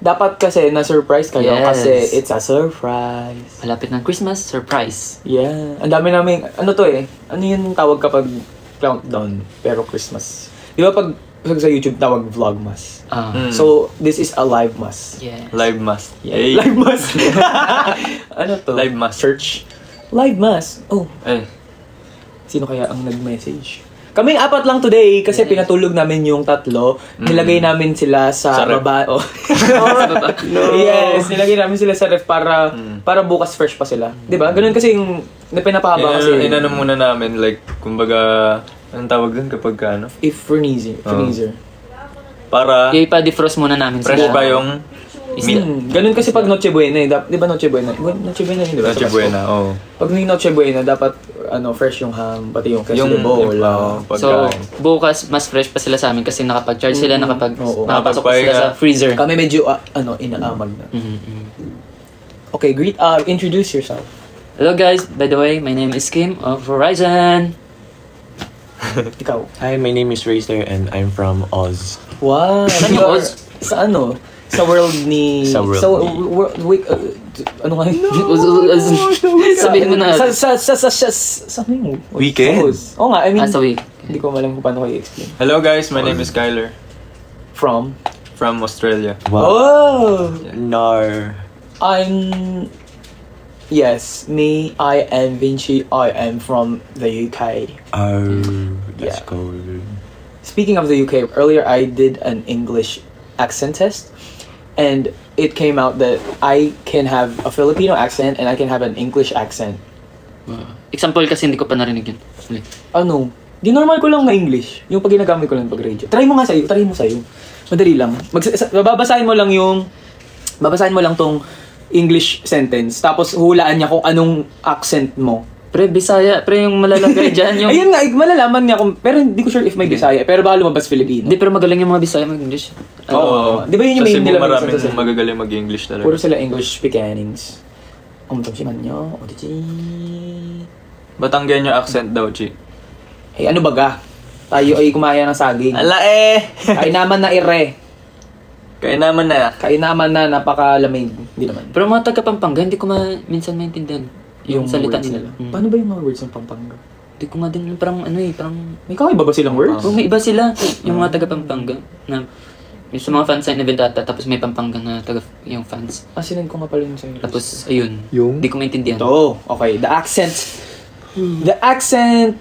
Dapat kasi na-surprise kayo kasi it's a surprise. Malapit ng Christmas, surprise. Yeah. Ang dami namin, ano to eh? Ano yung tawag kapag countdown pero Christmas? Di ba pag sa YouTube tawag vlogmas? So, this is a live mas. Yeah. Live mass. Yeah. Live mas. Ano to? Live mass. Church. Live mas. Oh, Eh. sino kaya ang nag-message? Kaming 4 lang today kasi pinatulog namin yung 3. Nilagay namin sila sa ref. baba. Oh. No. Yes, nilagay namin sila sa ref para bukas fresh pa sila. 'Di ba? Ganun kasi yung pinapahaba kasi. Inano muna namin like kumbaga anong tawag dun kapag ano? If freezer. Para ipa-defrost muna namin fresh pa yung Ganun kasi pag Noche Buena, di ba Noche Buena? Noche Buena yun, di ba? Noche Buena, oo. Pag may Noche Buena, dapat fresh yung ham, pati yung queso de bowl. So, bukas mas fresh pa sila sa amin kasi nakapag-charge sila, nakapasok pa sila sa freezer. Kami medyo, inaamag na. Okay, introduce yourself. Hello guys, by the way, my name is Kim of Horizon. Ikaw. Hi, my name is Racer and I'm from Oz. Wow! Saan yung Oz? Sa ano? Sa world ni... Sa world So, ano nga yun? Sabihin mo na. Sa Weekend? Oo nga, I mean... Sa week. Hindi ko malam kung paano ko i-explain. Hello guys, my name is Kyler From Australia. Wow. Oh! Nar. Yes, me, I am Vinci. I am from the UK. Oh, that's Yeah. cool. Speaking of the UK, earlier I did an English accent test, and it came out that I can have a Filipino accent and I can have an English accent. Example kasi hindi ko pa narinig yun. Ano? Di normal ko lang na English. Yung pag ginagamit ko lang pag radio. Try mo sa'yo. Madali lang. Babasahin mo lang tong English sentence, tapos hulaan niya kung anong accent mo. Pre, Bisaya. Pre, yung malalagay dyan. Yung... Ayun nga, malalaman niya kung, pero hindi ko sure if may Bisaya, pero baka lumabas Filipino. Hindi, pero magaling yung mga Bisaya mag-English. Oo. Di ba yun yung Kasi main nila? maraming magagaling mag-English talaga. Puro sila English speakings. Umutong si Manyo. Batanggenyo accent daw, Chi. Ay, ano baga? Tayo ay kumaya ng saging. Ala eh! Ay naman na ire. Kaya naman na. Kainaman na napakalamig. Hindi naman. Pero mga taga-Pampanga, hindi ko minsan maintindihan yung salita words nila. Paano ba yung mga words ng Pampanga? Hindi ko nga din, parang parang... May kakaiba ba silang words? May iba sila, yung mga taga-Pampanga. Na, yung sa mga fansign event ata, tapos may Pampanga na yung fans. Sinend ko nga pala yun sa'yo. Tapos, ayun. Yung? Hindi ko maintindihan. Ito. Okay, the accent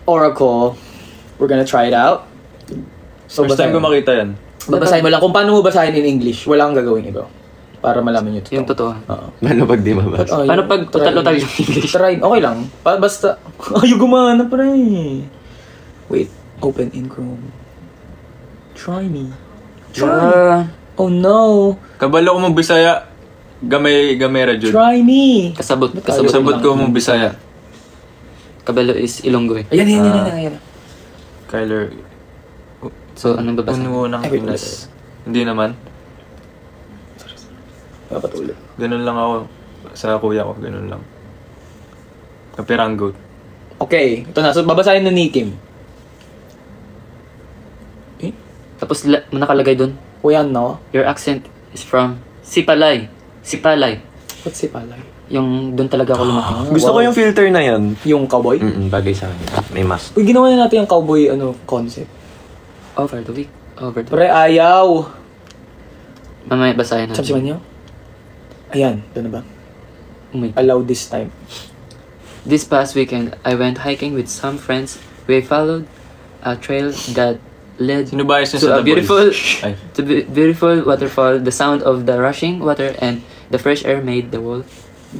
oracle. We're gonna try it out. So, First time ko makita yan. babasahin mo lang. Kung paano mo basahin in English, wala kang gagawin iba. Para malaman nyo ito. Yung totoo. Oo. Paano pag di mabasa? Paano pag total yung English? Try. Okay lang. Basta. Ayaw gumana pa rin. Wait. Open in Chrome. Try me. Oh no. Kabalo ko mong Bisaya. Gamay ra jud. Try me. Kasabot Sabot ko mong Bisaya. Kabalo is Ilonggo eh. Ayan. Kyler. So, anong babasa? Ano ng Wait, Pinas? Hindi naman. Dapat ulit. Ganun lang ako sa kuya ko. Ganun lang. Kapiranggo. Okay. Ito na. So, babasahin na ni Kim. Tapos nakalagay dun, O yan, no? your accent is from Sipalay. What's si Palay? Yung dun talaga ako lumaki. Gusto ko yung filter na yan. Yung cowboy? Bagay sa akin. May mask. Uy, ginawa na natin yung cowboy concept. Over the week. Pre, ayaw. Mamaya basahin natin. Sabi si Manyo? Ayan. Ito na ba? Oh my God. Allow this time. This past weekend, I went hiking with some friends. We followed a trail that led Sino ba ayos to sa a beautiful, Ay. beautiful waterfall. The sound of the rushing water and the fresh air made the whole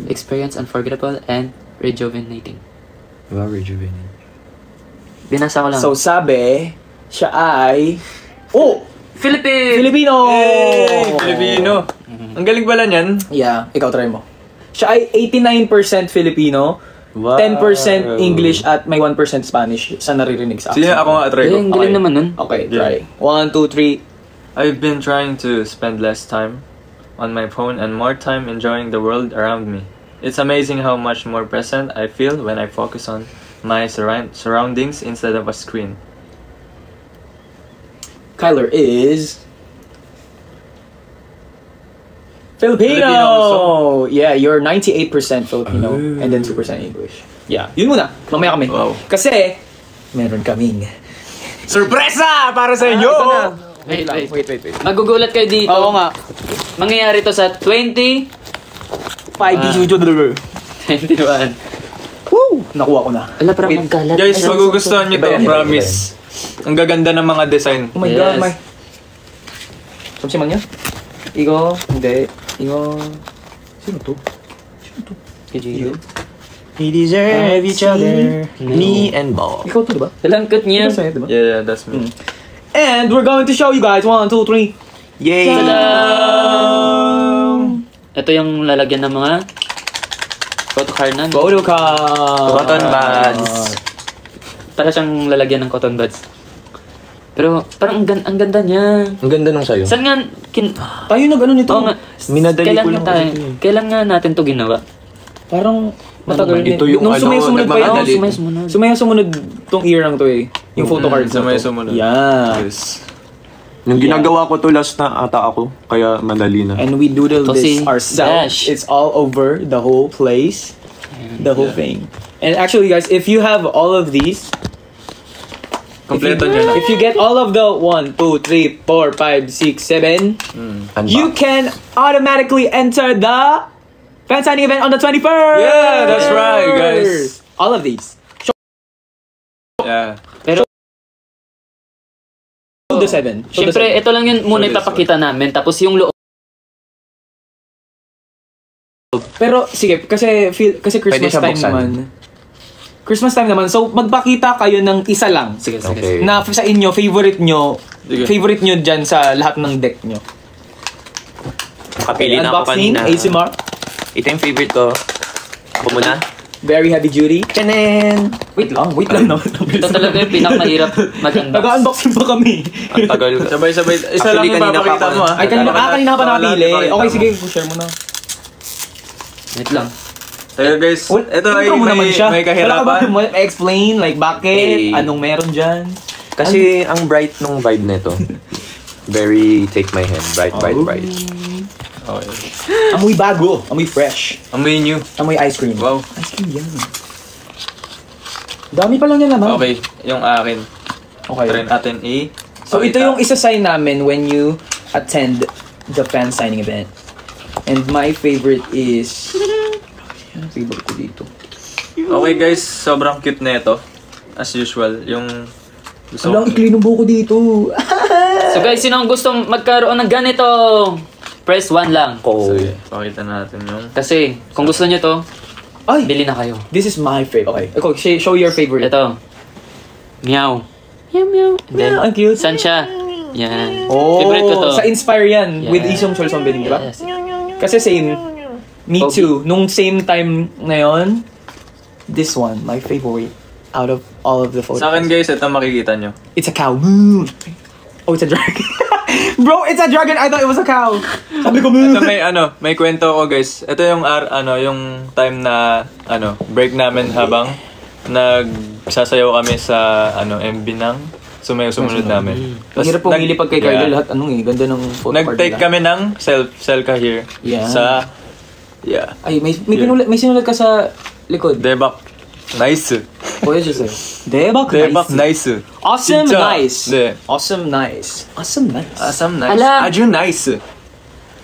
experience unforgettable and rejuvenating. Wow, rejuvenate. Binasa ko lang. So, sabi, siya ay... Oh! Filipino! Hey! Filipino! Ang galing pala niyan. Yeah, ikaw try mo. Siya ay 89% Filipino, Wow. 10% English at may 1% Spanish sa naririnig sa Sige, accent. ako nga try ko. Ang galing naman nun. Okay, try. 1, 2, 3. I've been trying to spend less time on my phone and more time enjoying the world around me. It's amazing how much more present I feel when I focus on my surroundings instead of a screen. Kyler is... Filipino! Filipino Yeah, you're 98% Filipino and then 2% English. Yeah, yun muna. Mamaya kami. Wow. Kasi, meron kaming Surpresa para sa inyo! Wait. Wait. Magugulat kayo dito. Oo nga. Mangyayari to sa 20... 5 21. Woo! Nakuha ko na. Wala, parang magkalat. Guys, magugustuhan nyo to, Iba yan, promise. Ang gaganda ng mga design. Oh my Yes. God, my... Samsiman niya? Igo? Hindi. Igo... Sino to? You. We deserve each other. Me and Bob. Ikaw to, diba? Dalangkot niya. Ikaw sa'yo, diba? Yeah, that's me. And we're going to show you guys 1, 2, 3. Yay! Ito yung lalagyan ng mga photocard na. Photo card. Cotton buds. Para siyang lalagyan ng cotton buds. Pero parang ang ganda niya. Ang ganda nung sayo. Saan nga Tayo nag-ano nito? Oo nga. Minadali Kailan ko nga lang tayo? kasi ito eh. Kailan nga natin to ginawa? Parang matagal din. Ito yung Nung ano, sumunod pa yun. nagmamadali. Sumunod. Sumunod tong year lang to eh. Yung photo cards na to. sumunod. Yeah. Yes. Nung ginagawa ko to last na ata ako, kaya madali na. And we doodle To this see ourselves. Dash. It's all over the whole place. The whole thing. And actually guys, if you have all of these, Kompleto nyo na. if you get all of the 1, 2, 3, 4, 5, 6, 7, you can automatically enter the fan signing event on the 21st. Yeah, that's right, guys. All of these. Yeah. Pero To the 7. syempre, ito lang yun muna So this ipapakita namin. Tapos yung loob. Pero sige, kasi Pwede Christmas siya time buksan. naman. Christmas time naman. So magpakita kayo ng isa lang. Sige. Okay. Na sa inyo, favorite nyo Sige. dyan sa lahat ng deck nyo. Kapili na ako Unboxing, kanina. ASMR, Ito yung favorite ko. Ako muna. very heavy duty. Chanen! Wait lang naman. Ito talaga yung pinakamahirap mag-unbox. Nag-unboxing pa kami. Ang tagal. Sabay-sabay. Isa lang Actually, yung kanina papakita pa ako- mo, ha? Ay, kanina ka pa nakapili. Ipakita Okay, mo. sige, share mo na. Wait lang. Tayo guys, ito ay Intro mo naman siya. may Wala ka ba kahirapan. explain, like, bakit? Eh. Anong meron dyan? Kasi ang bright nung vibe nito. Very take my hand. Bright. Okay. Amoy bago. Amoy fresh. Amoy new. Amoy ice cream. Wow. Ice cream yan. Dami pa lang yan naman. Okay, yung akin. Okay. Try natin So ito yung isa-sign namin when you attend the fan signing event. And my favorite is... Yan ang favorite ko dito. Okay guys, sobrang cute na ito. As usual, yung... Alang, ikli ng buko dito. So guys, sino ang gusto magkaroon ng ganito? Press 1 lang. Sige, pakita natin yung... Kasi kung gusto nyo to, Ay! bili na kayo. This is my favorite. Okay, okay, show your favorite. Ito. Meow. Meow. And then, Meow, ang cute. saan siya? Yan. Oh, Favorite ko to. sa Inspire yan. Yeah. With Isong Chol Sombeling, di ba? Yes. Kasi same. Me Pogi. too. Nung same time ngayon, this one, my favorite. Out of all of the photos. Sa akin guys, ito makikita nyo. It's a cow. Moo. Oh, it's a dragon. Bro, it's a dragon. I thought it was a cow. Sabi ko, moo. Ito may kwento ko guys. Ito yung yung time na break namin habang nagsasayaw kami sa MB ng sumunod namin. Ang hirap pong ilipag kay Carlo. Lahat ganda ng photo card Nag-take nila. kami ng selka here. Yeah. Sa Ay, may sinulat ka sa likod. Debak. Nice. What did you say? Debak Debak nice. nice. Awesome 진짜. nice. 네. Awesome nice. Awesome nice. Awesome nice. Alam. Aju nice.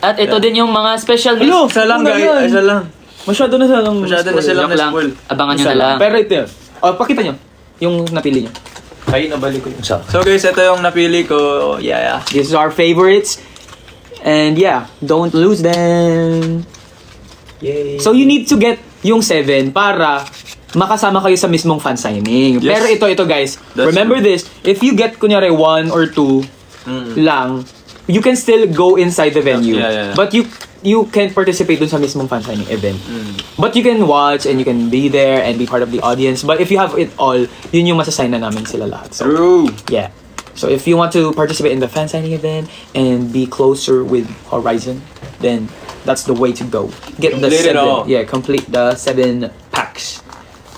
At ito din yung mga special mix. Hello! Isa lang Una guys. yan. Isa lang. Masyado na silang Masyado na silang Joke lang. na-spoil. Abangan nyo Isa na lang. Pero ito yun. Oh, pakita nyo. Yung napili nyo. Ay, nabalik ko yun. Isa. So guys, ito yung napili ko. Yeah. This is our favorites. And yeah, don't lose them. Yay. So you need to get yung 7 para makasama kayo sa mismong fan signing. Yes. Pero ito guys, That's remember this, if you get kunyari 1 or 2 lang, you can still go inside the venue. Yeah. But you can't participate dun sa mismong fan signing event. But you can watch and you can be there and be part of the audience. But if you have it all, yun yung masasign na namin sila lahat. So, True. yeah. So if you want to participate in the fan signing event and be closer with Horizon, then that's the way to go. Get the Complete it 7. all. Yeah, complete the 7 packs.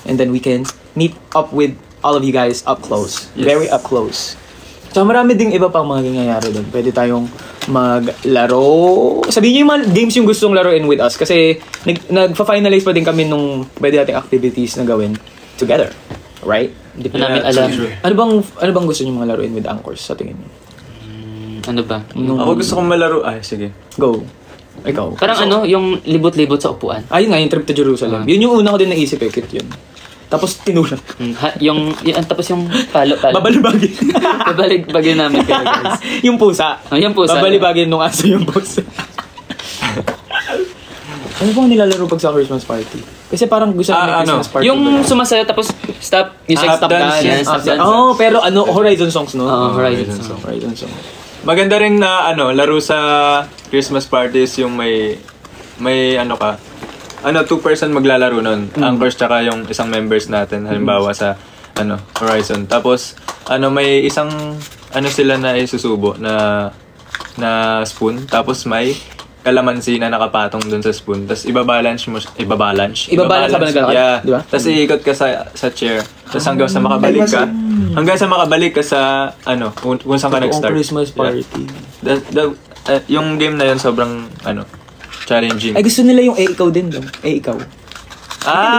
And then we can meet up with all of you guys up close. Yes. Very up close. Tsaka marami ding iba pang mga nangyayari doon. Pwede tayong maglaro. Sabihin niyo yung mga games yung gustong laruin with us. Kasi nagpa-finalize pa din kami nung pwede nating activities na gawin together. Right? Hindi pa namin alam. Ano bang gusto niyo mga laruin with Anchors sa tingin niyo? Ano ba? Ako gusto kong malaro. Ay, sige. Go. Ikaw. Parang yung libot-libot sa upuan. Ayun nga, yung trip to Jerusalem. Yun yung una ko din naisip eh, cute yun. Tapos tinulang. Tapos yung palo. Babalibagin. Babalibagin namin kayo, guys. Yung pusa. Yung pusa. Babalibagin nung aso yung pusa. Ano bang nilalaro pag sa Christmas party? Kasi parang gusto namin Christmas party. Yung sumasayo tapos stop. Music stop dance. Yes, stop dance. Oh, pero Horizon songs, no? Horizon songs. Maganda rin na laro sa Christmas parties yung may two person maglalaro nun. Anchors tsaka yung isang members natin halimbawa sa Horizon. Tapos may isang sila na isusubo na spoon tapos may kalamansi na nakapatong dun sa spoon. Tapos ibabalance Ibabalance ka ba naglalakad? Yeah. Di ba? Tapos iikot ka sa chair. Tapos hanggang sa makabalik ka sa kung saan ka nag-start. Christmas party. Yeah. Yung game na yun sobrang challenging. Ay, gusto nila yung ikaw din daw. Ikaw.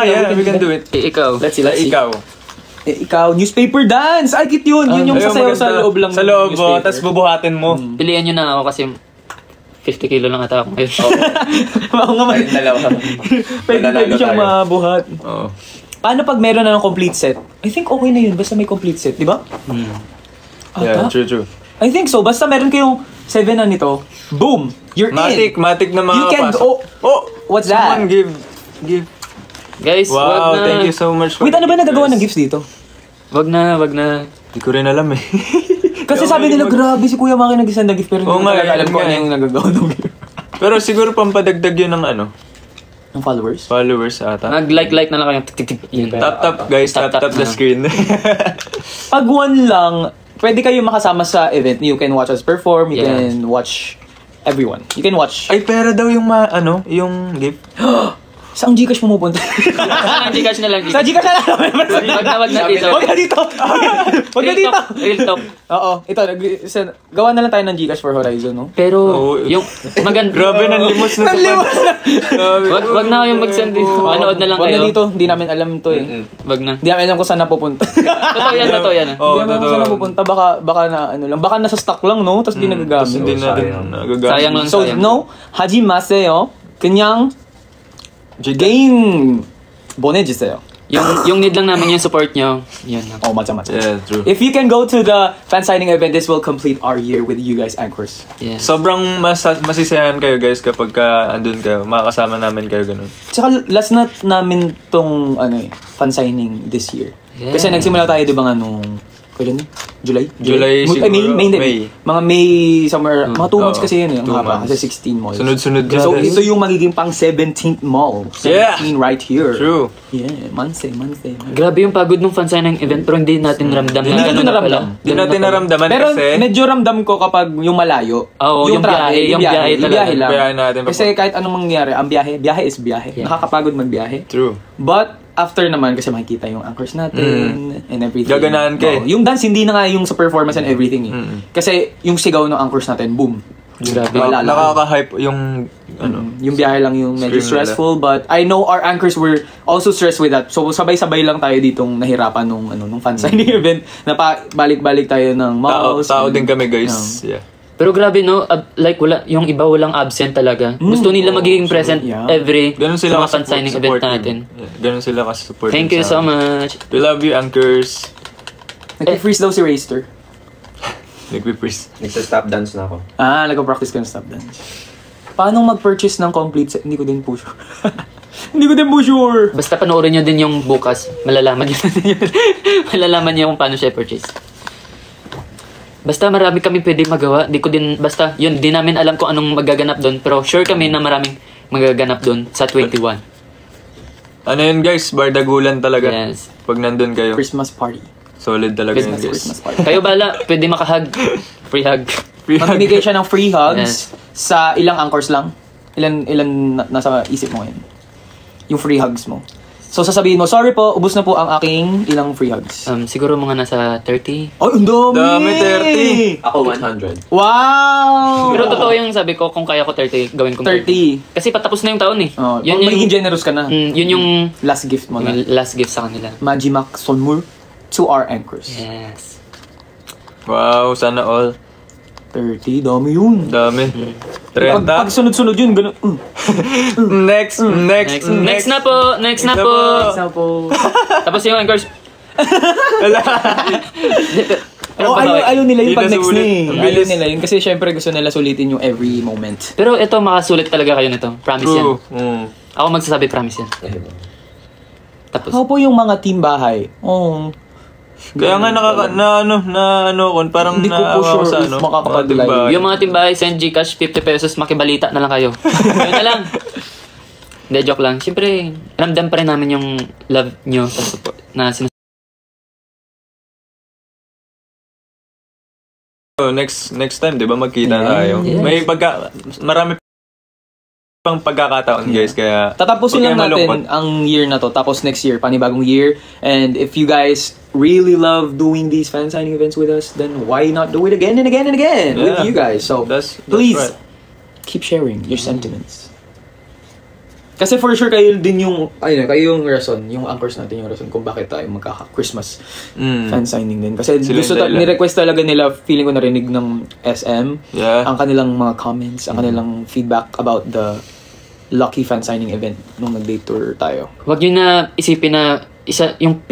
Yeah, we can do it. Ikaw. Let's see. Ikaw. Ikaw, newspaper dance! Ay, cute yun! Yun yung sasayaw sa loob lang. Sa loob mo, tapos bubuhatin mo. Pilihan nyo na ako kasi 50 kilo lang ata ako ngayon. Oo nga man. Pwede siyang mabuhat. Oo. Paano pag meron na ng complete set? I think okay na yun, basta may complete set, di ba? Yeah, true. I think so, basta meron kayong 7 na nito, boom! You're in! Matik na mga You can pasok. What's that? Someone give. Guys, Wow, wag na. thank you so much for Wait, ano ba nagagawa ng gifts dito? Wag na. Hindi ko rin alam eh. Kasi sabi nila, grabe si Kuya Maki nag-send ng gift, pero hindi ko talaga alam kung ano yung nagagawa ng gift. Pero siguro pampadagdag yun ng Ng followers? followers ata. Mag-like na lang kayo. Tik. Tap guys, tap the screen. Pag one lang, pwede kayo makasama sa event. You can watch us perform, you can watch everyone. You can watch. Ay, pera daw yung yung gift. Saan Gcash pumupunta? Gcash na lang. Sa Gcash na lang. Wag na dito. Huwag na dito. Huwag na dito. Real talk. Oo. Ito, gawa na lang tayo ng Gcash for Horizon, no? Pero, yung maganda. Grabe, nanlimos na Wag na kayong mag-send dito. Manood na lang Huwag kayo. na dito. Hindi namin alam to eh. Wag na. Hindi namin alam kung saan napupunta. Totoo yan. Hindi namin alam kung saan napupunta. Baka na lang. Baka nasa stock lang, no? Tapos di nagagamit. Hindi natin nagagamit. Sayang lang. So, no, 하지 마세요. 그냥 game 보내주세요. Yung need lang namin yung support nyo. Yun lang. Oh, 맞아. Yeah, true. If you can go to the fan signing event, this will complete our year with you guys anchors. Yeah. Sobrang masisayahan kayo guys kapag andun kayo. Makakasama namin kayo ganun. Tsaka last na namin tong fan signing this year. Yeah. Kasi nagsimula tayo 'di ba nung kailan? July siguro. May. Mga May somewhere, mga 2 months kasi yun, 2 ang haba, months. kasi 16 malls. Sunod-sunod So grabe. ito yung magiging pang 17th mall. 17 right here. True. Yeah, Manse. Grabe yung pagod ng fan signing event pero hindi natin ramdam. Hindi ko naramdam. Hindi natin naramdaman Pero kasi medyo ramdam ko kapag yung malayo. Oo, yung biyahe talaga. lang. Biyahe natin. Kasi kahit anong mangyari, ang biyahe is biyahe. Yeah. Nakakapagod magbiyahe. True. But after naman, kasi makikita yung anchors natin and everything. Gaganaan ka eh. Yung dance, hindi na nga yung sa performance and everything eh. Kasi yung sigaw ng anchors natin, boom. Grabe. Wala lang. Nakaka-hype yung Yung biyahe lang yung medyo Scream stressful, but I know our anchors were also stressed with that. So sabay-sabay lang tayo ditong nahirapan nung fan signing event na balik-balik tayo ng malls. tao din kami guys. Yeah. Pero grabe no, like yung iba walang absent talaga. Gusto nila magiging present every Ganun sa sila mga fan signing event natin. Yeah. Ganun sila kasi-support. Thank you so much. We love you, anchors. Nag-freeze daw si Raster. Nagpi-freeze. Nagsa-stop dance na ako. Nag-practice ka ng stop dance. Paano mag-purchase ng complete set? Hindi ko din po sure. Hindi ko din po sure. Basta panoorin nyo din yung bukas. Malalaman nyo din yun. Malalaman nyo kung paano siya purchase. Basta marami kami pwede magawa. Basta yun, di namin alam kung anong magaganap doon. Pero sure kami na maraming magaganap doon sa 21. Ano yun guys, bardagulan talaga. Yes. Pag nandun kayo, Christmas party. solid talaga yun guys. Christmas party. Kayo bala, pwede makahug. Free hug. Mamimigay siya ng free Yes. hugs sa ilang anchors lang. Ilan nasa isip mo ngayon? Yung free hugs mo. So sasabihin mo, sorry po, ubos na po ang aking ilang free hugs. Siguro mga nasa 30. Ay, ang dami! Dami, 30. Ako 100. Wow! Pero totoo yung sabi ko, kung kaya ko 30, gawin ko 30. Kasi patapos na yung taon eh. Oh, magiging generous ka na. Yun yung Last gift mo na. last gift sa kanila. Majimak Sonmur to our anchors. Yes. Wow, sana all. 30, dami yun. Dami. Pag 30. sunod-sunod yun, gano'n. Next. Next na po. Next na po. Isa po. Tapos yung anchors. Oh, ayaw nila yung Hindi pag na next sulit. na eh. Ang Ayaw bilis. nila yun. Kasi syempre gusto nila sulitin yung every moment. Pero ito, makasulit talaga kayo nito. Promise yan. True. Ako magsasabi promise yan. Tapos. Ako po yung mga team bahay. Oh. Kaya nga parang Hindi ko po naawa ko sure sa if makakapag-live. mga Yung mga timbahay, send Gcash 50 pesos, makibalita na lang kayo. Yun na lang. Hindi, joke lang. Siyempre, ramdam pa rin namin yung love nyo sa support na next time, 'di ba, magkita Yeah. tayo. Yes. Marami pang pagkakataon, guys, kaya Tatapusin huwag lang kayong natin malungkot. ang year na to. Tapos next year, panibagong year. And if you guys really love doing these fan signing events with us, then why not do it again and again and again with Yeah. you guys? So, That's please, right. keep sharing your sentiments. Kasi for sure kayo din yung, kayo yung rason, yung anchors natin yung rason kung bakit tayo magkaka-Christmas fan signing din. Kasi Sila gusto yung dahilan. ni-request talaga nila, feeling ko narinig ng SM, Yeah. ang kanilang mga comments, ang kanilang feedback about the Lucky fan signing event nung nag-date tour tayo. Huwag nyo na isipin na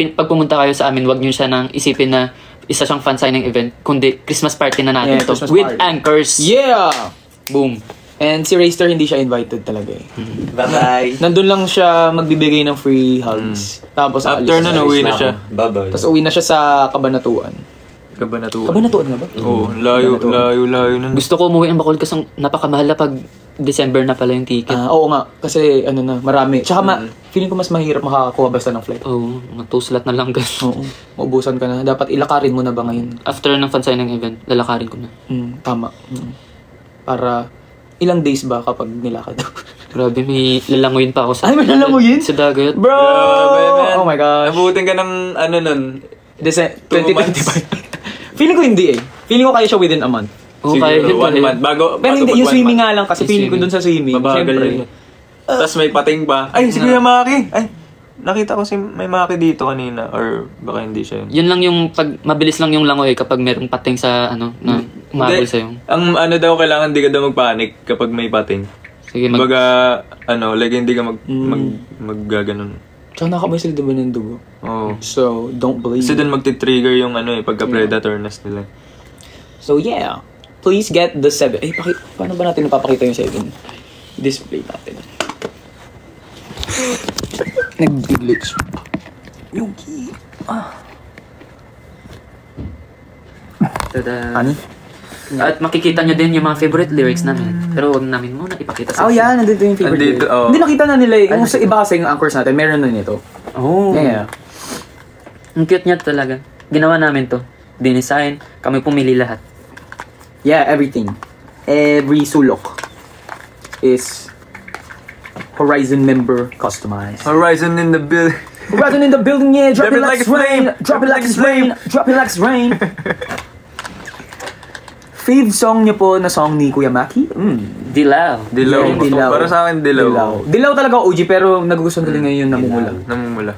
pag pumunta kayo sa amin, huwag nyo siya nang isipin na isa siyang fan signing event, kundi Christmas party na natin Yeah, ito Christmas with party. anchors. Yeah! Boom. And si Rayster hindi siya invited talaga eh. Bye-bye. Nandun lang siya magbibigay ng free hugs. Tapos After aalis na, uwi na siya. Bye-bye. Tapos uwi na siya sa Kabanatuan. Kabanatuan. Kabanatuan na ba? Oo, layo nun. Gusto ko umuwi ang Bacolod kasi napakamahal na pag December na pala yung ticket. Oo nga, kasi marami. Tsaka feeling ko mas mahirap makakakuha basta ng flight. Oo, mga 2 slot na lang guys. Oo, maubusan ka na. Dapat ilakarin mo na ba ngayon? After ng fan signing event, lalakarin ko na. Tama. Para ilang days ba kapag nilakad? Grabe, may lalanguyin pa ako sa... Ay, may lalanguyin? Sa dagat. Bro! Grabe, man. Oh my gosh. Nabutin ka ng nun. 2025. Feeling ko hindi eh. Feeling ko kaya siya within a month. Oo, kaya yun. 1 month. Pero hindi, yung swimming nga lang kasi Yung feeling ko dun sa swimming. Mabagal Siyempre. yun. Tapos may pating pa. Ay, si Kuya Maki! Ay, nakita ko si may Maki dito kanina. Or baka hindi siya yun. Yun lang yung mabilis lang yung langoy kapag merong pating sa na umabol Hindi. sa'yo. Ang daw, kailangan di ka daw magpanik kapag may pating. Sige, Kumbaga, like hindi ka maggaganon. Tsaka nakamoy sila diba ng dugo. Oo. So, don't believe. Kasi dun magti-trigger yung pagka-predatorness nila. So, yeah. Please get the 7. Paano ba natin napapakita yung 7? Display natin. Nag-glitch. Yung key. Tada. Ano? At makikita nyo din yung mga favorite lyrics namin. Pero huwag namin muna ipakita sa Oh, yeah. Nandito yung favorite. Nandito, oh. Hindi nakita na nila eh. Yung sa iba kasi yung anchors natin, meron na nito. Oh. Yeah. Ang cute niya talaga. Ginawa namin to. Dinesign. Kami pumili lahat. Yeah, everything. Every sulok is Horizon member customized. Horizon in the build. Horizon in the building, yeah. Drop it like it's rain. flame. Drop it like it's rain. Drop it like it's rain. Fave song niyo po na song ni Kuya Maki? Dilaw. Dilaw. Yeah, dilaw. Para sa akin, dilaw. Dilaw talaga OG, pero nagugustuhan ko din ngayon yung namumula. Namumula.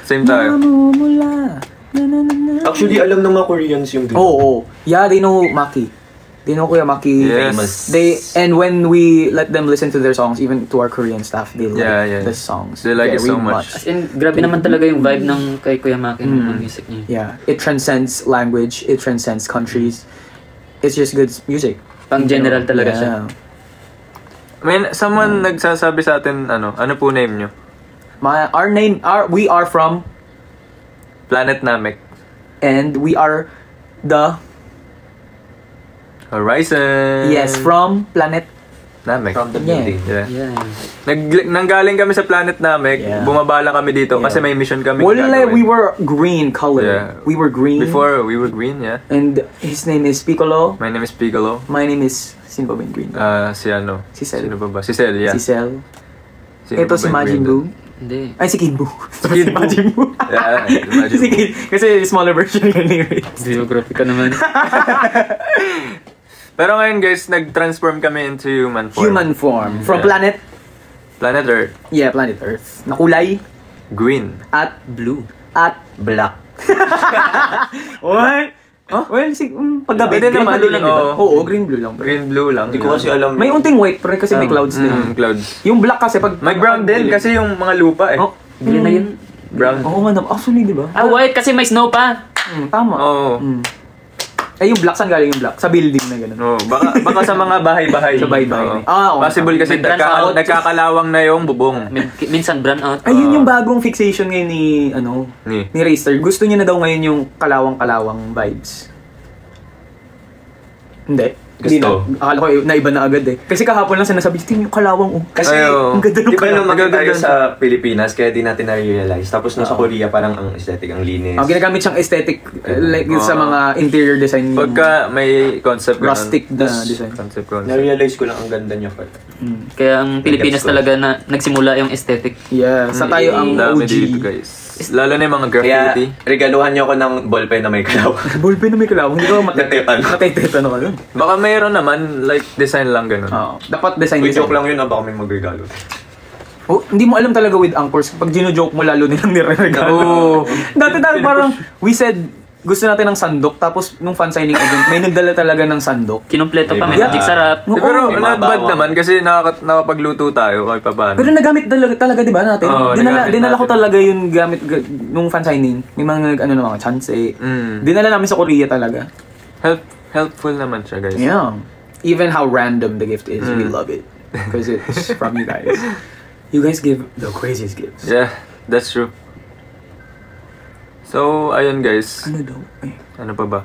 Same tayo. Namumula. Na, na, na, na. Actually, alam ng mga Koreans yung Oo, oh. Yeah, they know Maki. They know Kuya Maki. Yes. And when we let them listen to their songs, even to our Korean staff, they like the songs. They like it very so much. As in, grabe naman talaga yung vibe ng kay Kuya Maki ng music niya. Yeah, it transcends language, it transcends countries. It's just good music. Pang general talaga siya. Someone nagsasabi sa atin, ano po name nyo? We are from, Planet Namek. and we are the, Horizon. yes, from Planet. Namek. From the Yeah. building. Yeah. Yeah. Nanggaling kami sa Planet Namek, Yeah. bumabala kami dito kasi may mission kami gagawin. We were green color. Yeah. We were green. Before, we were green, yeah. And his name is Piccolo. My name is Piccolo. My name is, sino ba ba yung green? Si ano? Si Cel. Sino ba ba? Si Cel, yeah. Si Cel. Sino Ito ba si yung Majin green Buu. doon? Hindi. Ay, si Kid Buu. Kid Buu. Majin Buu. Yeah, Majin Si Buu. Kid, kasi smaller version yun ni Ray. Geography ka naman. Pero ngayon guys, nag-transform kami into human form. Human form. From Yeah. Planet Earth. Planet Earth. Na kulay Green. at Blue. at Black. Well, paggabi, Pwede green naman, blue lang, di ba? oo. Oo, green blue lang. Green, blue lang. Hindi ko kasi alam. May unting white pre kasi may clouds din. Clouds. Yung black kasi pag... May brown din kasi yung mga lupa eh. Oh, Green na yun. Brown. Oo nga naman. Actually, di ba? White kasi may snow pa. Tama. Oo. Eh, yung black, saan galing yung black? Sa building na gano'n. Oh, baka sa mga bahay-bahay. Sa bahay-bahay. Oo. Oo. Possible kasi May branch out. nagkakalawang na yung bubong. Minsan brown out. Ayun yung bagong fixation ngayon Ni. ni Raster. Gusto niya na daw ngayon yung kalawang-kalawang vibes. Hindi. Hindi na. Gusto. Akala ko naiba na agad eh. Kasi kahapon lang sinasabi, tingin yung kalawang Kasi, Ayaw. ang ganda ng di ba kalawang. lumaki tayo sa Pilipinas, kaya di natin na-realize. Tapos nasa Korea, parang ang aesthetic, ang linis. Ang ginagamit siyang aesthetic like sa mga interior design. Pagka may concept ganun. Rustic na design. Concept concept. Na-realize ko lang ang ganda niya pala. Kaya ang Pilipinas Gets ko. talaga na nagsimula yung aesthetic. Yeah, sa tayo ang Dami OG. dito guys. Lalo na yung mga Kaya, graffiti. regaluhan niyo ako ng ballpen na may kalaw. Ballpen na may kalawang. Hindi ko Natetan. Natetan ka nun. Baka mayroon naman, like, design lang ganun. Oo. Dapat design Wait, design. joke lang yun, baka may magregalo. Oh, hindi mo alam talaga with anchors. Pag gino-joke mo, lalo nilang nire-regalo. Oo. Dati tayo parang, we said, gusto natin ng sandok. Tapos, nung fan signing event, may nagdala talaga ng sandok. Kinumpleto pa, may Yeah. magic sarap. Oo. Pero May not mga bad bawang. naman kasi nakapagluto tayo kahit pa paano. Pero nagamit talaga di ba natin? Oo, dinala nagamit ko natin. talaga yung gamit nung fan signing. May mga na mga chance eh. Mm. Dinala namin sa Korea talaga. Helpful naman siya guys. Yeah. Even how random the gift is, we love it. Because it's from you guys. You guys give the craziest gifts. Yeah, that's true. So, ayun guys. Ano daw? Ay. Ano pa ba?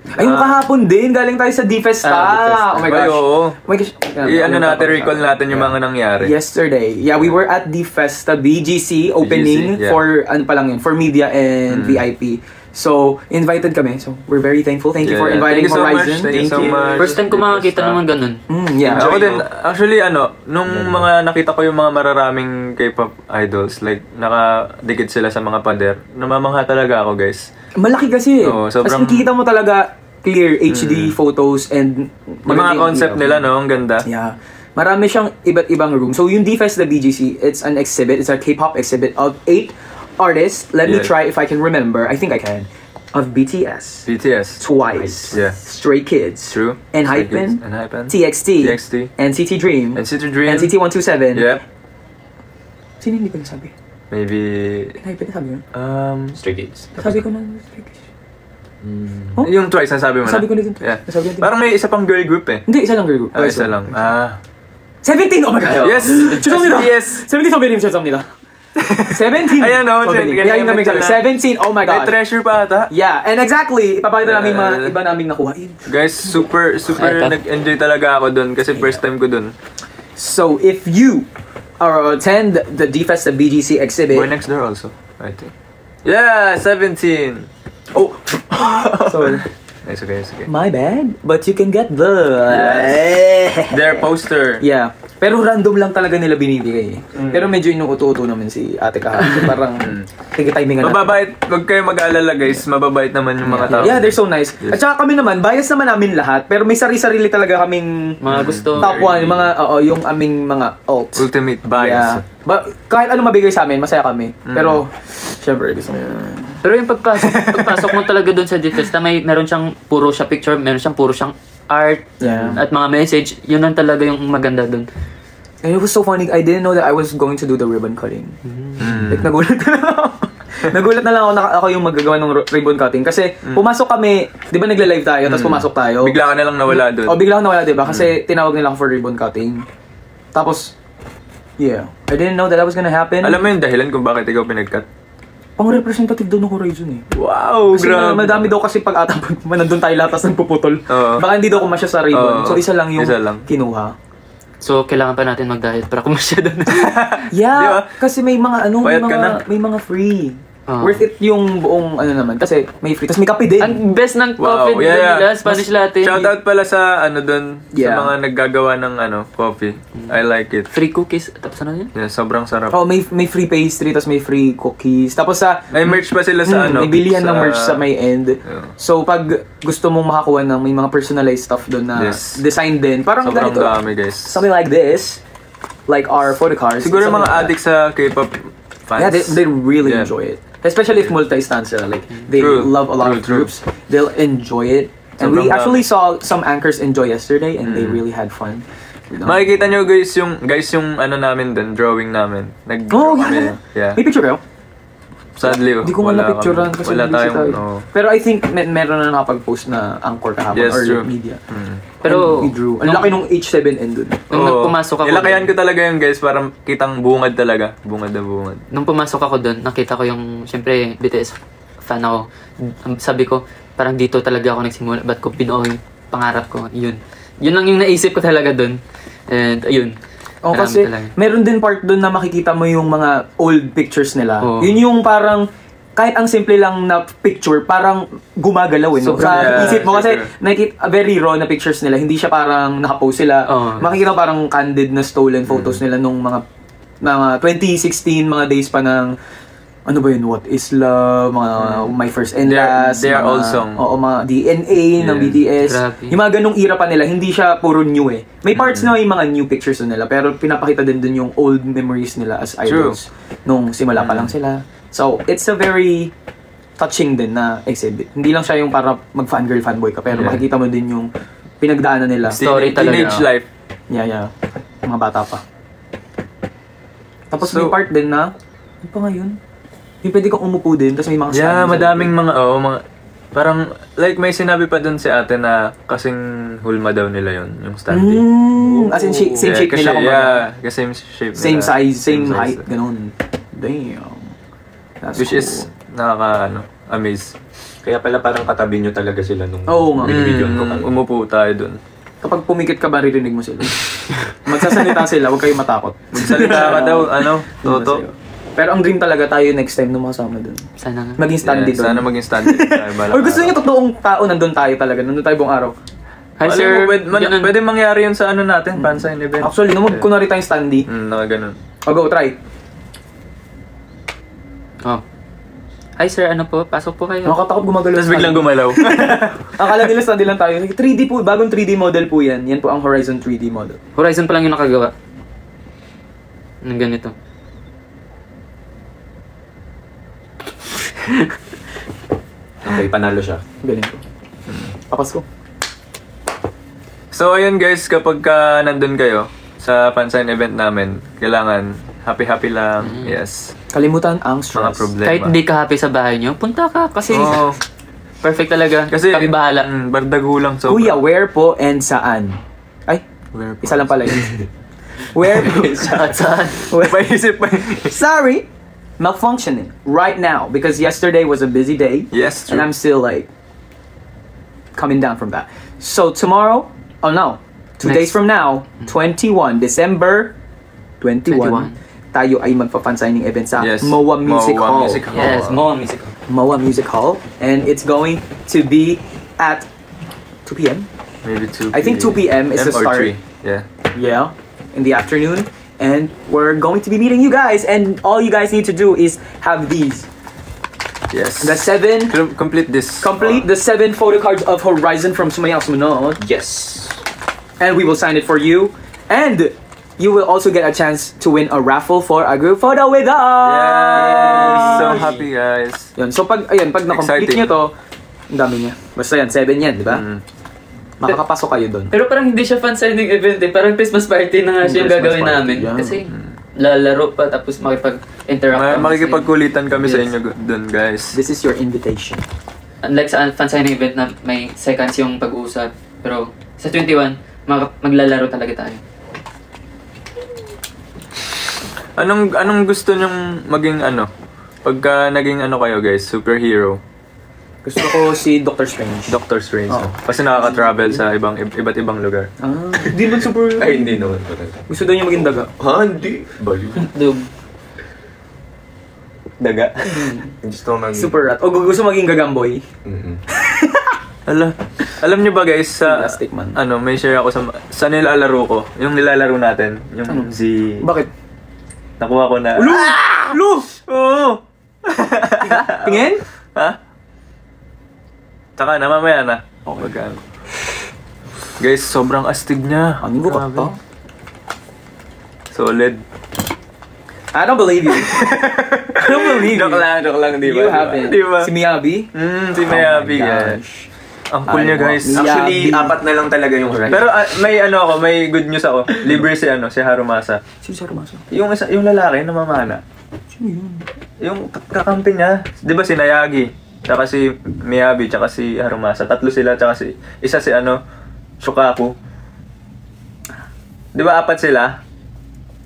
Ayun kahapon din, galing tayo sa D-Fest D-Fest. Oh my Ay, gosh. oo. Oh my gosh. Ano natin, recall natin yung mga nangyari. Yesterday. Yeah, we were at D-Fest, BGC opening yeah. for, ano pa lang yun, for media and VIP. So, invited kami. So, we're very thankful. Thank you for inviting Thank you so much. Horizon. Thank you so much. First time ko makakita naman ganun. Yeah. Ako din, actually nung mga nakita ko yung mga mararaming K-pop idols, like nakadikit sila sa mga pader, namamangha talaga ako guys. Malaki kasi. Oo, sobrang- As in, kita mo talaga clear HD photos and Yung mga concept nila, no? Ang ganda. Yeah. Marami siyang iba't ibang room. So, yung D-Fest, the BGC, it's an exhibit. It's a K-pop exhibit of 8 artists. Let me Yeah. try if I can remember. I think I can. Of BTS, BTS. Twice, Yeah. Stray Kids, True. and Stray Hypen, Kids, and Hypen. TXT, TXT, NCT Dream, NCT Dream. NCT 127. Yep. Sino hindi ko nasabi? Maybe, Hypen, nasabi ko? Stray Kids. Nasabi ko na Stray Kids. Oh? yung Twice, nasabi mo na? Nasabi ko na din Twice. Yeah. Nasabi ko na din. Parang may isa pang girl group eh. Hindi, isa lang girl group. Isa lang. 17! Oh my God! Yes! 죄송합니다. Yes! 17 선배님 죄송합니다. 17. Ayan, oh, 선배님. kaya Kaya yung namin namin sabi. 17, oh my May God. treasure pa ata. Yeah, and exactly, ipapakita namin mga iba naming nakuha. Guys, super Ay, nag-enjoy talaga ako dun kasi first time ko dun. So, if you attend the D-Fest, the BGC Boy exhibit, Next Door also, I think. Yeah, 17! oh, so, It's okay. my bad, but you can get the... Their poster. Yeah. Pero random lang talaga nila binibigay. Pero medyo inuuto-uto naman si ate kahapon. Parang, timingan natin. Mababait, wag kayo mag-alala guys, mababait naman yung mga tao. Yeah, they're so nice. At saka kami naman, bias naman namin lahat, pero may sarili-sarili talaga kaming Mga gusto. top 1, yung mga, yung aming mga alts. Ultimate Yeah. bias. Kahit ano mabigay sa amin, masaya kami. Pero, syempre, gusto mo yun. Pero yung pagpasok mo talaga doon sa D-Fest, meron siyang puro siya picture, meron siyang puro siyang art, Yeah. at mga message, yun lang talaga yung maganda doon. And it was so funny, I didn't know that I was going to do the ribbon cutting. Like, nagulat na lang ako. Nagulat na lang ako na ako yung magagawa ng ribbon cutting. Kasi, pumasok kami, di ba nagla-live tayo, tapos pumasok tayo. Bigla ka na lang nawala dun. O, bigla ako nawala, di ba? Kasi tinawag nila ako for ribbon cutting. Tapos, yeah, I didn't know that was gonna happen. Alam mo yung dahilan kung bakit ikaw pinag-cut? Pang representative daw ng Horizon eh. Wow, Kasi madami daw kasi pag nandun tayo lahat tapos nagpuputol. Oo. Baka hindi daw kumasya sa ribbon. Oo. So isa lang yung Isa lang. kinuha. So, kailangan pa natin mag-diet para kumasya doon. Yeah, Di ba? kasi may mga Payat ka na. may mga free. Worth it yung buong ano naman kasi may free. Tapos may kape din. Ang best ng coffee nila, Spanish latte. Shoutout pala sa dun, Yeah. sa mga naggagawa ng coffee. I like it. Free cookies. Tapos ano yun? Yeah, sobrang sarap. Oh, may free pastry, tapos may free cookies. Tapos May merch pa sila sa may bilihan ng merch sa may end. Yeah. So pag gusto mong makakuha ng may mga personalized stuff doon na Yes. design din. Parang Sobrang ganito. dami, guys. Something like this. Like our photo cards. Siguro something mga like addict sa K-pop fans. that. Yeah, they really Yeah. enjoy it. Especially if multi-stand sila. Like, they True. love a lot of True. groups. They'll enjoy it. And we Sobrang actually saw some anchors enjoy yesterday and they really had fun. You know? Makikita nyo guys yung namin din, drawing namin. Oh, kami. yeah. May picture kayo? Sadly, Hindi ko nga na-picturean kasi wala busy tayong, tayo. Pero I think meron na nakapag-post na anchor kahapon Yes, or true. media. Pero, And we drew. Ang laki nung H7N dun. Nung pumasok ako Nilakayan dun- ko talaga yung guys, para kitang bungad talaga. Bungad na bungad. Nung pumasok ako doon, nakita ko yung, syempre, BTS fan ako. Sabi ko, parang dito talaga ako nagsimula. Ba't ko binuo yung pangarap ko? Yun. Yun lang yung naisip ko talaga doon. And, ayun. Oh, Marami kasi talaga. meron din part doon na makikita mo yung mga old pictures nila. Oo. Yun yung parang kahit ang simple lang na picture, parang gumagalaw eh. No? Sobrang- Sa isip mo kasi sure. nakikita very raw na pictures nila. Hindi siya parang nakapost sila. Oo. Makikita parang candid na stolen photos nila nung mga 2016, mga days pa ng ano ba yun? What is Love? Mga My First and Last. They are mga, all song. Oo, mga DNA ng Yeah. BTS. Grabe. Yung mga ganong era pa nila, hindi siya puro new eh. May parts na may mga new pictures na nila, pero pinapakita din dun yung old memories nila as idols. Nung simula pa lang sila. So, it's a very touching din na exhibit. Hindi lang siya yung para mag-fangirl, fanboy ka, pero Yeah. makikita mo din yung pinagdaanan nila. Story talaga. Teenage life. Yeah. Mga bata pa. Tapos So- may part din na, ano pa ngayon? Yung pwede kang umupo din, tapos may mga Yeah, stands. madaming mga parang like may sinabi pa dun si ate na kasing hulma daw nila yon yung standing. As in, same shape kasi, nila kumbaga. Yeah, kasi same shape Same nila. size, same size. height, ganun. Damn. That's Which cool. is amaze. Kaya pala parang katabi nyo talaga sila nung Oo nga. binibidyon ko kayo. Umupo tayo dun. Kapag pumikit ka ba, ririnig mo sila. Magsasalita sila, huwag kayong matakot. Salita ka daw, Toto. Pero ang dream talaga tayo next time na makasama dun. Sana nga. Maging standy doon. Sana maging standing tayo. Or gusto niyo totoong tao, nandun tayo talaga. Nandun tayo buong araw. Hi, Alam sir. mo, Ganun. pwede mangyari yun sa natin, Pansign event. Actually, nung kunwari tayong standy, Ganun. go, try. Oh. Hi, sir. Ano po? Pasok po kayo. Nakakatakot gumagalaw. Tapos biglang gumalaw. Akala nila standy lang tayo. 3D po, bagong 3D model po yan. Yan po ang Horizon 3D model. Horizon pa lang yung nakagawa. Ng ganito. Okay, panalo siya. Galing po. Papas ko. So ayun guys, kapag nandun kayo sa Pansign event namin, kailangan happy-happy lang. Yes. Kalimutan ang Mga stress. problema. Kahit hindi ka happy sa bahay nyo, punta ka. Kasi Oo. perfect talaga. Kasi kami bahala. bardago lang so. Kuya, where po and saan? Ay, Where po? isa lang pala yun. Where po? Saan? Paisip pa. Sorry, malfunctioning right now because yesterday was a busy day. Yes, And true. I'm still like coming down from that. So tomorrow, oh no, 2 Next. days from now, 21 December 21, tayo ay magpa-fan-signing event sa Yes. MOA Music MOA Hall. Music Hall. Yes, MOA Music Hall. MOA Music Hall, and it's going to be at 2 p.m. Maybe 2 I think 2 p.m. is the or start. 3. Yeah. Yeah, in the afternoon, and we're going to be meeting you guys, and all you guys need to do is have these. Yes. The 7 complete this. Complete the 7 photo cards of Horizon from Sumayang Sumunod. Yes! And we will sign it for you. And you will also get a chance to win a raffle for a group photo with us. Yes! So happy guys. Yun. So pag na-complete Exciting. nyo to, ang dami niya. Basta yan, 7 yan, di ba? Mm. Makakapasok kayo doon. Pero parang hindi siya fan signing event eh. Parang Christmas party na nga siya yung Christmas gagawin party, namin. yeah. Kasi lalaro pa tapos makipag-interact kami. Makikipagkulitan kami sa Yes. inyo dun guys. This is your invitation. Unlike sa fan signing event na may seconds yung pag-uusap. Pero sa 21, maglalaro talaga tayo. Anong gusto nyong maging pagka naging kayo guys, superhero, Gusto ko si Doctor Strange. Doctor Strange. Oo. Kasi nakaka-travel sa iba't ibang lugar. Hindi man super... Ay, hindi naman pala. Gusto daw niya maging daga. Ha? Hindi. Baliw. Dug. Daga. Gusto ko Super rat. O gusto maging gagamboy. Alam niyo ba guys, sa Plastic man. may share ako sa nilalaro ko. Yung nilalaro natin, yung Bakit? nakuha ko na. Lu! Oo. Tingin? Ha? Taka na, mamaya na. Okay. Guys, sobrang astig niya. Ano ko Grabe. pa? Solid. I don't believe you. I don't believe you. Joke lang, di ba? You haven't. Di ba? Si Miyabi? Si Miyabi, Oh my guys. gosh. Ang cool niya, guys. Miyabi. Actually, 4 na lang talaga yung right. Pero may good news ako. Libre si Harumasa. Sino sa Rumasa? Yung lalaki na mamana. Sino yun? Yung kakampi niya. Di ba si Nayagi? Tsaka si Miyabi, tsaka si Harumasa. 3 sila, tsaka isa si Shukaku. Di ba 4 sila?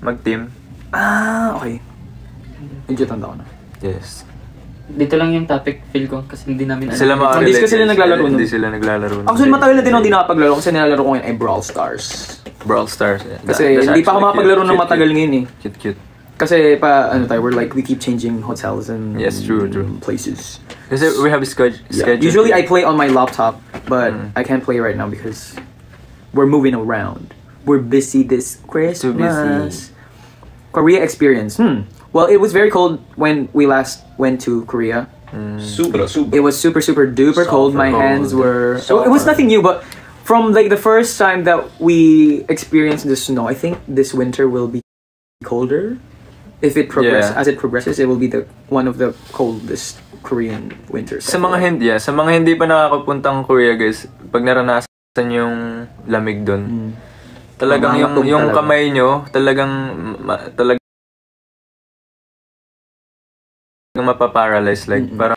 Mag-team. Okay. Medyo tanda ko na. Yes. Dito lang yung topic, feel ko, kasi hindi namin Sila Hindi kasi sila naglalaro nun. Hindi sila naglalaro nun. Actually, matagal na din ako hindi nakapaglaro kasi nilalaro ko ngayon ay Brawl Stars. Brawl Stars. Kasi hindi pa ako makapaglaro ng matagal ngayon eh. Cute. Kasi we keep changing hotels and Yes, true. places. Kasi we have a schedule. Usually I play on my laptop, but I can't play right now because we're moving around. We're busy this Christmas. Too busy. Korea experience. Well, it was very cold when we last went to Korea. Super. It was super duper cold. My hands were. Super. It was nothing new, but from like the first time that we experienced the snow, I think this winter will be colder. If it as it progresses, it will be one of the coldest Korean winters. Sa mga hindi pa nakakapuntang Korea, guys, pag naranasan yung lamig doon, talagang yung kamay nyo, talagang mapaparalyze, like parang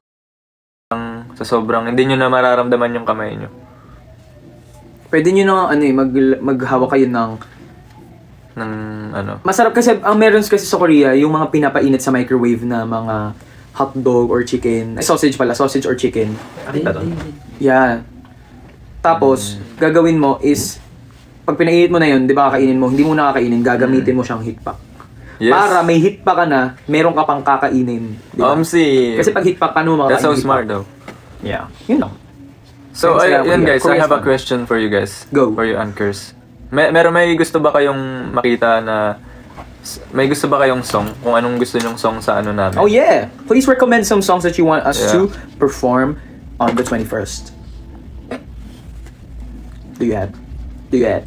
sa sobrang hindi nyo na mararamdaman yung kamay nyo. Pwede nyo na maghawak kayo ng masarap kasi ang meron kasi sa Korea yung mga pinapainit sa microwave na mga hotdog or chicken, sausage or chicken. Yeah. Tapos gagawin mo is pag pinainit mo na yun, 'di ba, kakainin mo, hindi mo na kakainin, gagamitin mo siyang heat pack. Yes. Para may heat pack ka na, meron ka pang kakainin, 'di ba? Kasi pag heat pack ka no, that's so smart though. Yeah. Yun lang. So, yun guys, I have a question for you guys. Go. For you anchors. May gusto ba kayong makita na may gusto ba kayong song? Kung anong gusto nyong song sa namin? Oh yeah! Please recommend some songs that you want us to perform on the 21st. Do you have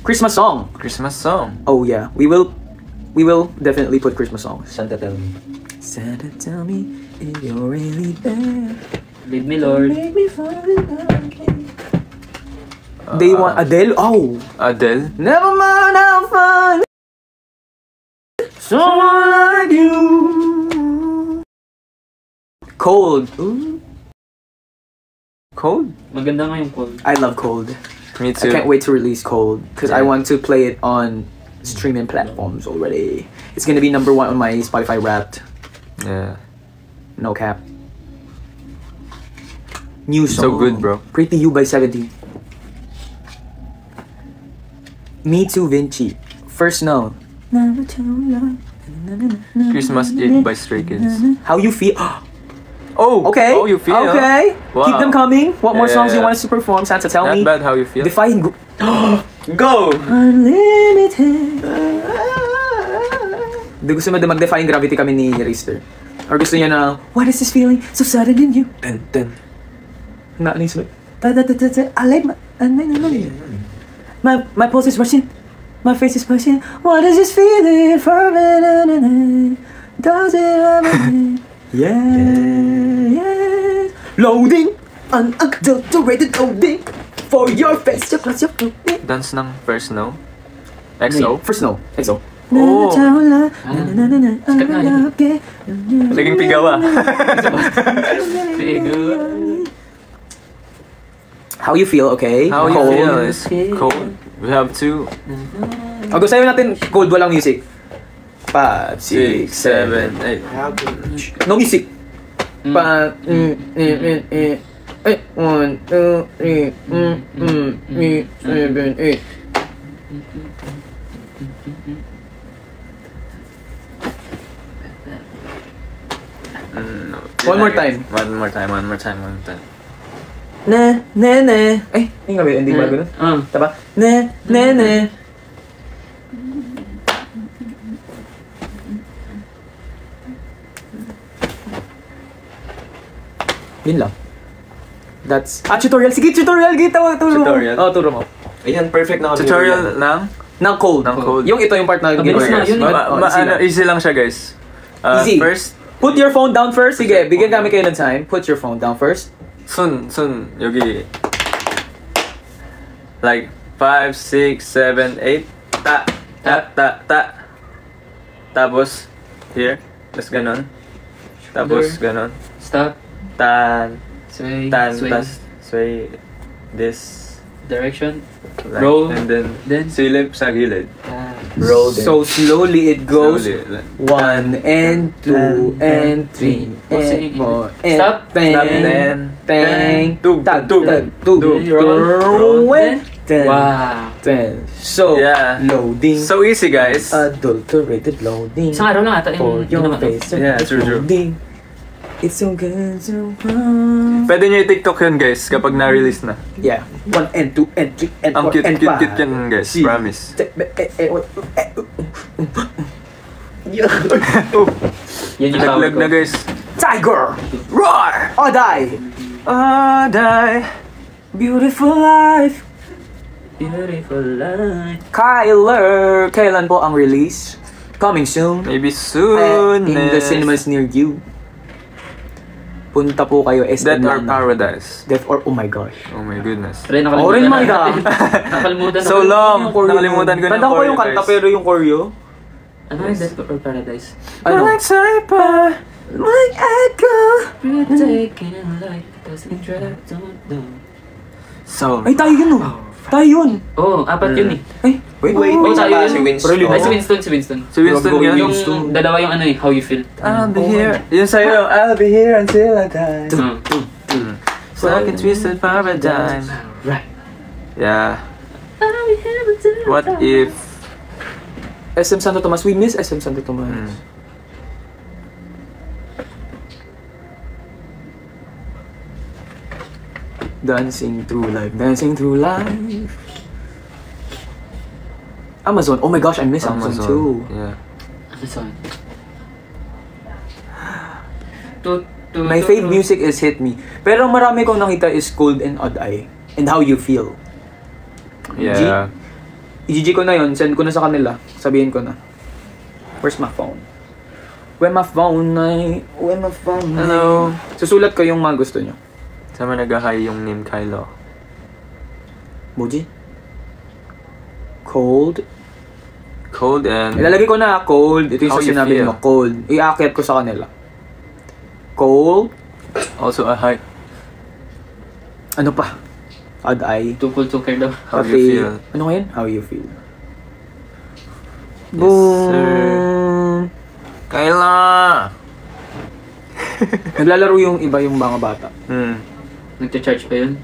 Christmas song? Christmas song. Oh yeah. We will definitely put Christmas songs. Santa tell me. Santa, tell me if you're really there. Lead me, Lord. Make me fall in love again. They want Adele? Oh! Adele? Never mind, I'll find someone like you. Cold. Ooh. Cold? Maganda nga yung Cold. I love Cold. Me too. I can't wait to release Cold because I want to play it on streaming platforms already. It's gonna be #1 on my Spotify Wrapped. Yeah. No cap. New song. So good, bro. Pretty You by 70. Me Too, Vinci. First Snow. Christmas Eve by Stray Kids. How You Feel. Oh! Okay. Oh, you feel? Okay. Wow. Keep them coming. What more songs do you Yeah. want us to perform? Santa, tell Not me. bad, How You Feel? Defying Go! Unlimited. Gusto mo mag-defying gravity kami ni Rister? Or gusto niya na, what is this feeling so sudden in you? Ten. Na, ano yung sunod? I like my pulse is rushing. My face is pushing. What is this feeling? Does it ever? Yeah. Loading. Unadulterated loading. For your face, your class, your clothing. Dance ng First Snow. EXO. First Snow. EXO. Oh! Naging pigawa. How You Feel, okay? How You Cold. Feel is cold. We have to. Gusto natin cold, walang music. 5, 6, 7, 8. No music. 1, 2, 3, 7, 8. No. One more time. One more time. Na, na, na. Ay, yung gabi, hindi ba ganun? Taba? Na, na, na. Yun lang. That's... tutorial! Sige, tutorial! Turo mo. Tutorial? Oo, turo mo. Ayan, perfect na Tutorial ng? Ng cold. Ng cold. Yung ito yung part na Mabilis na, yun eh. Easy lang siya, guys. Easy. First, Put your phone down first. Sige, bigyan kami kayo ng time. Put your phone down first. Sun, 여기. Like, 5, 6, 7, 8. Ta. Tapos, here. Tapos ganon. Tapos ganon. Stop. Tan. Sway. Sway. Tas, sway. This. Direction. Like, Roll. And then, Then. silip sa gilid. Roll so slowly it goes. Slowly. 1 and 2 and 3 and 4 and Stop. bang, bang, Tug. tug, Roll. and 10, Wow. 10. So, Yeah. loading, So easy, guys. adulterated loading. Isang araw lang ata For yung your ginawa to. face, Yeah, true. loading. It's so good, so fun. Pwede nyo i-TikTok yun, guys, kapag na-release na. Yeah, 1 and 2 and 3 and 4 Ang cute and 5. yan, guys. Promise. Yan yung power Laglag ko. na, guys. Tiger! Roar! Or die! Die. Beautiful life! Beautiful life. Kyler! Kailan po ang release? Coming soon. Maybe soon. In the cinemas near you. Punta po kayo SM Death or Lana. Paradise. Death or... Oh my gosh. Oh my goodness. Pre, Oh, rin nakalimutan mga natin. Nakalimutan So natin. long. Yung choreo. Nakalimutan ko na Tanda ko yung yung kanta guys. pero yung choreo. Ano yung Death or Paradise? Ano? Like Saipa. Like echo. Taken like doesn't drag, don't know. So. Ay, tayo yun oh. Tayo yun. Oh, apat yun eh. Ay, wait. Oh, tayo yun. si Winston. Ay, si Winston, si Winston. Si Winston yun. Yung dalawa yung ano eh, How You Feel. I'll be here. Yun sa'yo. I'll be here until I die. So I can twist it paradise. Right. Yeah. What if... SM Santo Tomas. We miss SM Santo Tomas. Dancing through life. Dancing through life. Amazon. Oh my gosh, I miss Amazon too. Yeah. Amazon. My fave music is Hit Me. Pero marami kong nakita is Cold and Odd Eye. And How You Feel. Yeah. I-GG ko na yun. Send ko na sa kanila. Sabihin ko na. Where's my phone? Where my phone? Where my phone? Hello. Susulat ko yung mga gusto nyo. Sama nag-hi yung name Kylo. Muji? Cold. Cold and... Ilalagay ko na cold. Ito yung How sa you sinabi feel? mo. Cold. Iaakit ko sa kanila. Cold. Also a hi. Ano pa? Odd Eye. Tukol tukar daw. How Cafe. you feel? Ano nga yan? How you feel. Yes, sir. Boom. Kyla! Naglalaro yung iba yung mga bata. Nagcha-charge pa yun?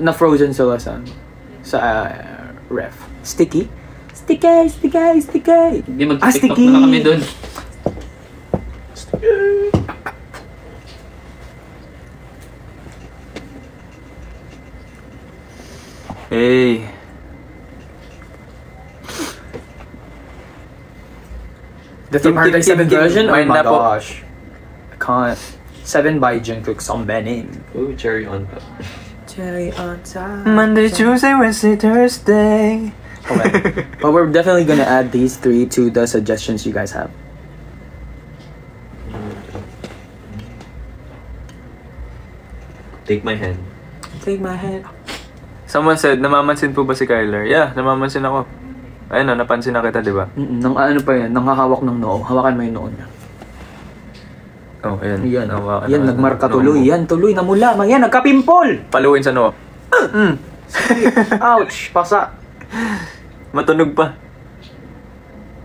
Na-frozen sila sa ref. Sticky? Sticky! Hindi mag-tiktok sticky! na kami doon. Hey. The Paradise 7 version? Oh Mind my na po. gosh. I can't. 7 by Jungkook Song Benin. Ooh, cherry on top. Cherry on top. Monday, Tuesday, Wednesday, Thursday. Okay. But we're definitely gonna add these 3 to the suggestions you guys have. Take my hand. Take my hand. Someone said, namamansin po ba si Kyler? Yeah, namamansin ako. Ayun o, napansin na kita, di ba? Nang ano pa yan, nang hahawak ng noo. Hawakan mo yung noo niya. Oh, ayan. Yan, Nawa- yan, na- nagmarka noo tuloy. mo. Yan, tuloy, namula. Yan, nagka-pimple! Paluin sa noo. Ouch! Pasa. Matunog pa.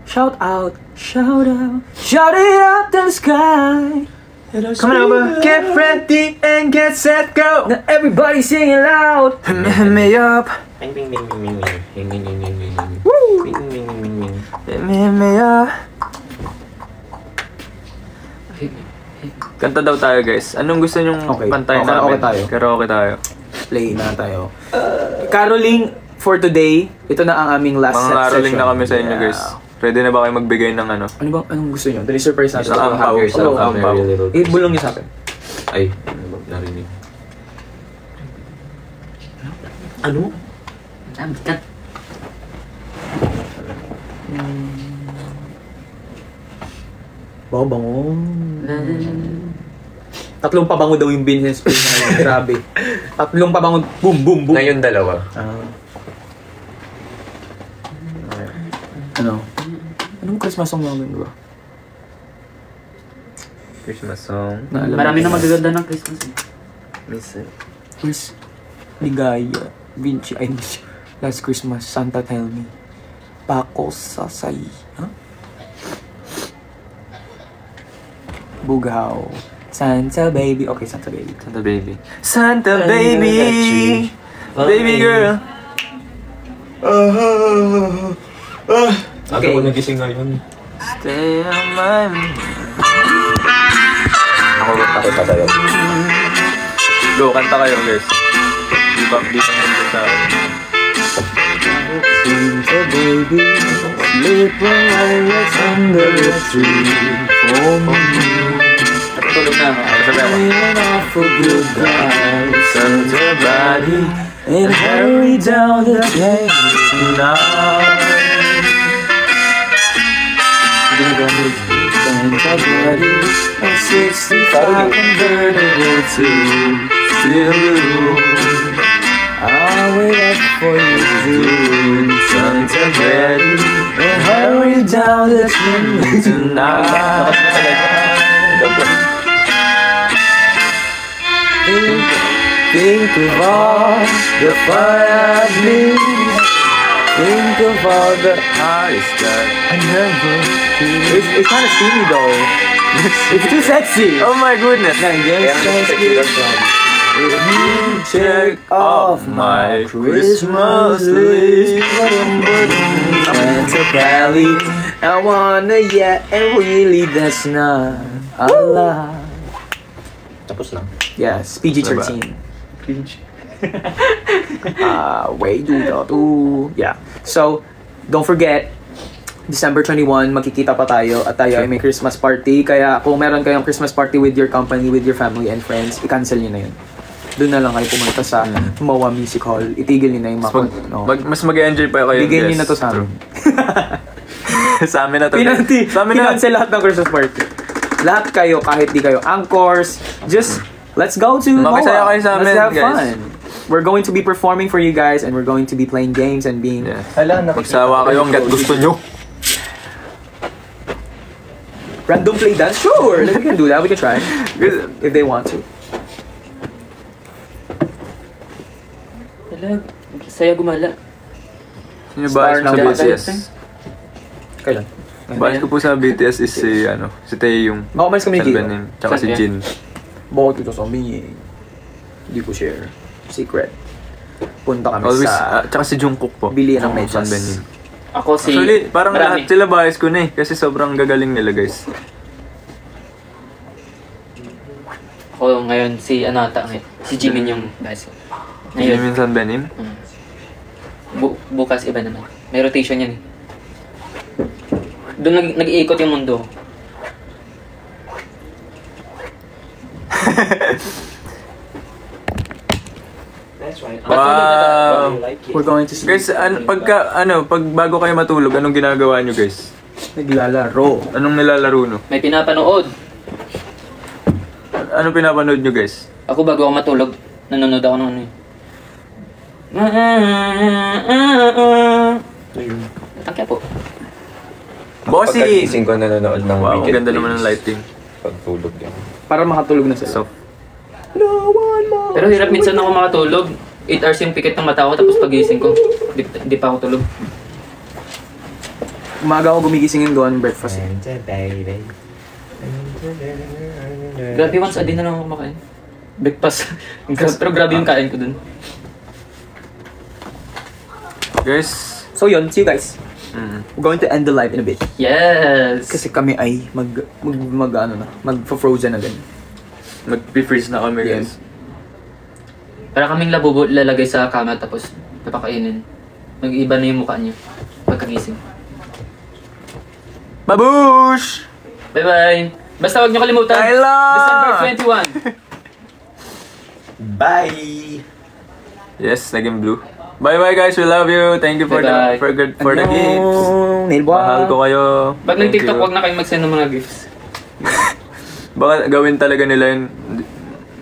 Shout out, shout out, shout it out the sky. Come on over. Get ready and get set, go! Now everybody singing loud. Me up. Bing, bing, bing, bing, bing, bing. Bing, bing, bing, bing, bing, bing. Bing, bing, bing, bing, bing. Me up. Kanta daw tayo, guys. Anong gusto nyong Okay. pantayin Okay, namin? okay tayo. Karaoke tayo. Play na tayo. Caroling for today. Ito na ang aming last Mga set ngaroling session. na kami sa inyo, Yeah. guys. Pwede na ba kayo magbigay ng ano? Ano ba? Anong gusto nyo? Dali surprise natin. Isang ampaw. Have yourself Oo, a ampaw. merry little Bulong niyo sa akin. Ay, ano ba? Narinig. Ano? Ang bigat. Bango. Tatlong pabango daw yung business plan na yun. Grabe. Tatlong pabango. Boom, boom, boom. Ngayon dalawa. Ano? Anong Christmas song namin, bro? Christmas song. Marami na magaganda ng Christmas. Miss it. Chris Ligaya. Vinci. Ay, Vinci. Last Christmas. Santa Tell Me. Paco Sasay. Huh? Bugaw. Santa Baby. Okay, Santa Baby. Santa Baby. Santa Baby! Baby girl! Okay. Ako nagising ngayon. Stay on my mind. Ako tayo. Go, kanta kayo, guys. Di ba nandun sa akin? Santa Baby. Sleep always under the tree. For me. Tulog na ako. Sabi ako. Feeling awful good guys. Santa body And hurry down the train tonight. Santa body, a 65 convertible to still blue. I'll wait up for you, June. Santa body, and hurry down the train tonight. Think of all the fun I've missed. Think of all the Eyes that I never It's kind of steamy though. It's too sexy. Oh my goodness! I guess that's good. If you check off my Christmas list, Santa Valley, I wanna and really that's not a lie. Tapos na. Yes, PG-13. Way to yeah. So, don't forget, December 21, magkikita pa tayo at tayo ay may Christmas party. Kaya kung meron kayong Christmas party with your company, with your family and friends, i-cancel nyo na yun. Doon na lang kayo pumunta sa Mawa Music Hall. Itigil nyo na yung Mas mag-enjoy pa kayo, Bigyan guys. nyo na to sa amin. Sa amin na to. Pinanti, Sa amin na. pinansel lahat ng Christmas party. Lahat kayo, kahit di kayo anchors, just let's go to Makisaya Mawa. kayo sa amin, Let's have guys. fun. We're going to be performing for you guys and we're going to be playing games and being... Yeah. Magsawa kayo hanggat gusto nyo. Random play dance? Sure! We can do that. We can try. If they want to. Talag. Saya gumala. Sino ba Star sa ng BTS? Kailan? Balis ko po sa BTS is si Taeyong. Makamalis kami ni Gio. Salbanim, tsaka si Saan Jin. Bakit ito sa amin? Hindi ko share. Secret. Punta kami Always, sa... tsaka si Jungkook po. Bilihan ng medyas. Salbanim. Ako si... Actually, parang Marami. lahat sila bias ko na eh. Kasi sobrang gagaling nila, guys. Ako ngayon si ano ata ngayon. Si Jimin yung base. Ngayon. Jimin Salbanim. Bukas iba naman. May rotation yan eh. Doon nag-iikot yung mundo. Wow! We're going to see... Guys, pag bago kayo matulog, anong ginagawa nyo, guys? Naglalaro. Anong nilalaro nyo? May pinapanood. Anong pinapanood nyo, guys? Ako bago ako matulog, nanonood ako ng ano eh. Tangkya po. Bossy! Pagkagising ko nanonood ng Wow, ang weekend ganda naman ng plays. lighting. Pagtulog yan. Para makatulog na sila. So, No one more. Pero hirap minsan ako makatulog. 8 hours yung pikit ng mata ko, tapos pagising ko, di pa ako tulog. Umaga ako gumigising and gawa ng breakfast. Grabe, once a day na lang ako kumakain. Breakfast. Pero grabe yung kain ko dun. guys, So yun, see you guys. We're going to end the live in a bit. Yes! Kasi kami ay mag-frozen na din. Mag-freeze na kami, Yes. guys. Para kaming labubo lalagay sa kama tapos papakainin. Mag-iba na yung mukha niyo pagkagising. Babush! Bye-bye! Basta wag niyo kalimutan. Tyler! December 21. Bye! Yes, naging blue. Bye-bye, guys. We love you. Thank you for Bye-bye. the gifts. Mahal ko kayo. Pag Thank nag-TikTok, you. wag na kayong mag-send ng mga gifts. Baka gawin talaga nila yun.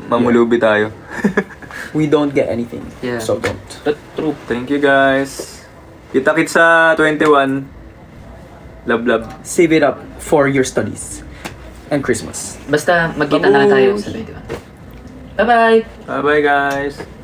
Mamulubi tayo. We don't get anything. Yeah. So don't. But true. Thank you, guys. Kita-kits sa 21. Love, love. Save it up for your studies. And Christmas. Basta magkita na lang tayo sa 21. Bye-bye! Bye-bye, guys.